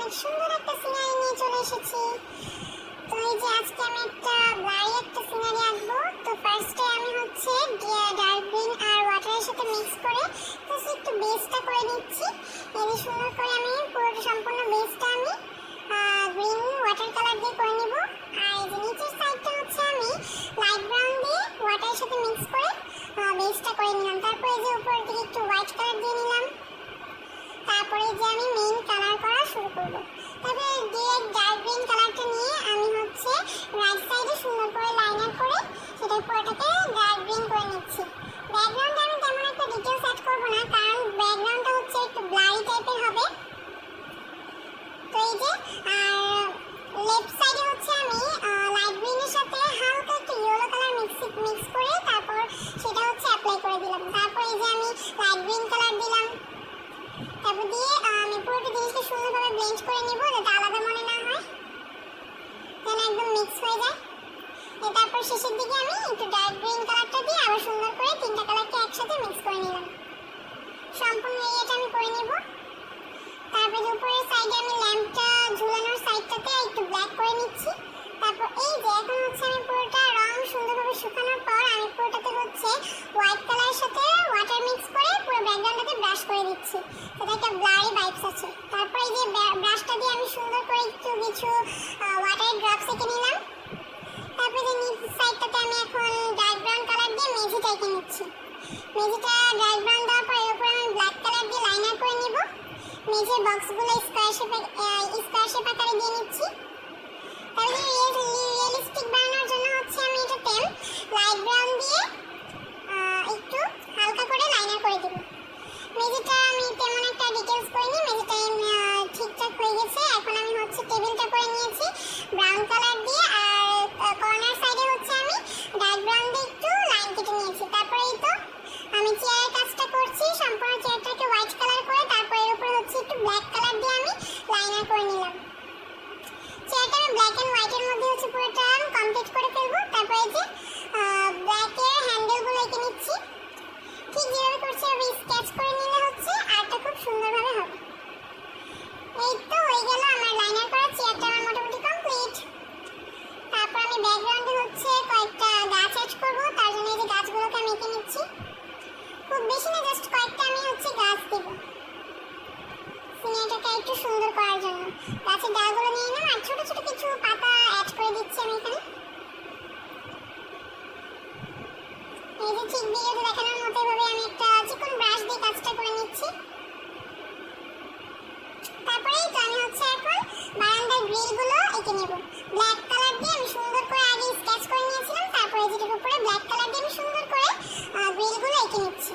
অনেক সুন্দর একটা সিনারি নিয়ে চলে এসেছি। তো এই যে আজকে আমি একটা সিনারি আঁকবো। তো ফার্স্টে আমি হচ্ছে ডার্ক গ্রিন আর ওয়াটারের সাথে মিক্স করে জাস্ট একটু বেসটা করে নিচ্ছি। এই যে সুন্দর করে আমি পুরো সম্পূর্ণ বেসটা আমি গ্রিন ওয়াটার কালার দিয়ে করে নিব। আর এই যে নিচের সাইডটা হচ্ছে আমি লাইট ব্রাউন দিয়ে ওয়াটারের সাথে মিক্স করে বেসটা করে নিলাম। তারপরে যে উপরের দিকে একটু হোয়াইট কালার দিয়ে নিলাম। তারপরে যে আমি মেইন কালার করা শুরু করব। তারপরে ডিরেক্ট ডার্ক গ্রিন কালারটা নিয়ে আমি হচ্ছে রাইট সাইডে সুন্দর করে লাইনার করে সেটার পুরোটাকে ডার্ক গ্রিন করে নিচ্ছি। ব্যাকগ্রাউন্ডে আমি তেমন একটা ডিটেইলস অ্যাড করব না, কারণ ব্যাকগ্রাউন্ডটা হচ্ছে একটু ব্লারি টাইপের হবে। তো এই যে আর লেফট সাইডে হচ্ছে আমি লাইট গ্রিনের সাথে হালকা একটু ইয়েলো কালার মিক্স করে তারপর সেটা হচ্ছে অ্যাপ্লাই করে দিলাম। তারপর এই যে আমি লাইট গ্রিন কালার দিলাম। তারপর দিয়ে আমি পুরোটা জিনিসটা সুন্দরভাবে ব্লেন্ড করে নিব, যাতে আলাদা মনে না হয়, যেন একদম মিক্স হয়ে যায়। তারপর শেষের দিকে আমি একটু ডার্ক গ্রিন কালারটা দিয়ে আবার সুন্দর করে তিনটা কালারকে একসাথে মিক্স করে নিলাম। সম্পূর্ণ এরিয়াটা আমি করে নিব। তারপর উপরের সাইডে আমি ল্যাম্পটা ঝুলানোর সাইডটাতে একটু ব্ল্যাক করে নিচ্ছি। তারপর এই যে এখন হচ্ছে আমি পুরোটা রং সুন্দরভাবে শুকানোর পর আমি পুরোটাতে হচ্ছে হোয়াইট কালারের সাথে ওয়াটার মিক্স করে পুরো ব্যাকগ্রাউন্ডটাতে ব্রাশ করে দিচ্ছি, তাতে একটা ব্লারি ভাইবস আছে। তারপর এই যে ব্রাশটা দিয়ে আমি সুন্দর করে একটু কিছু ওয়াটারের ড্রপস এঁকে নিলাম। তারপরে যে নিচের সাইডটাতে আমি এখন ডার্ক ব্রাউন কালার দিয়ে মেঝেটা এঁকে নিচ্ছি। মেঝেটা ডার্ক ব্রাউন দেওয়ার পর এর উপর আমি ব্ল্যাক কালার দিয়ে লাইনার করে নিব। মেঝের বক্সগুলো স্কোয়ার শেপ আকারে দিয়ে নিচ্ছি। তাহলে রিয়েলিস্টিক বানানোর জন্য হচ্ছে আমি এটাতে লাইট ব্রাউন দিয়ে একটু হালকা করে লাইনার করে দেব। মেঝেটা আমি তেমন একটা ডিটেইলস করিনি, মেঝেটা ঠিকঠাক হয়ে গেছে। এখন আমি হচ্ছে টেবিলটা করে নিয়েছি ব্রাউন কালার দিয়ে, আর কর্নার সাইডে হচ্ছে আমি ডার্ক ব্রাউন দিয়ে একটু লাইন কেটে নিয়েছি। তারপরে এই তো আমি চেয়ারের কাজটা করছি, সম্পূর্ণ চেয়ারটাকে হোয়াইট কালার করে তারপর এর উপরে হচ্ছে একটু ব্ল্যাক কালার দিয়ে আমি লাইনার করে নিলাম। চেয়ারটা আমি ব্ল্যাক এন্ড হোয়াইটের মধ্যে হচ্ছে পুরোটা কমপ্লিট করে ফেলবো। তারপরে যে ব্ল্যাকের হ্যান্ডেলগুলো এঁকে নিচ্ছি। ঠিক যেভাবে করছি আমি স্কেচ করে নিলে হচ্ছে আর্টটা খুব সুন্দরভাবে হবে। এই তো হয়ে গেল আমার লাইনার করা চেয়ারটা আমার মোটামুটি কমপ্লিট। তারপর আমি ব্যাকগ্রাউন্ডে হচ্ছে কয়েকটা গাছ অ্যাড করবো, তার জন্য এই যে গাছগুলোকে আমি এঁকে নিচ্ছি। খুব বেশি না, জাস্ট কয়েকটা আমি হচ্ছে গাছ দেবো সিনারিটাকে একটু সুন্দর করার জন্য। গাছের ডালগুলো নিয়ে নিলাম আর ছোট ছোট কিছু পাতা অ্যাড করে দিচ্ছি আমি এখানে। এই যে ঠিক ভিডিওতে দেখানোর মতো এভাবে আমি একটা চিকন ব্রাশ দিয়ে কাজটা করে নিচ্ছি। তারপরে তো আমি হচ্ছে এখন বারান্দার গ্রিলগুলো এঁকে নেব। ব্ল্যাক কালার দিয়ে আমি সুন্দর করে আগে স্কেচ করে নিয়েছিলাম, তারপরে যেটার উপরে ব্ল্যাক কালার দিয়ে আমি সুন্দর করে গ্রিলগুলো এঁকে নিচ্ছি।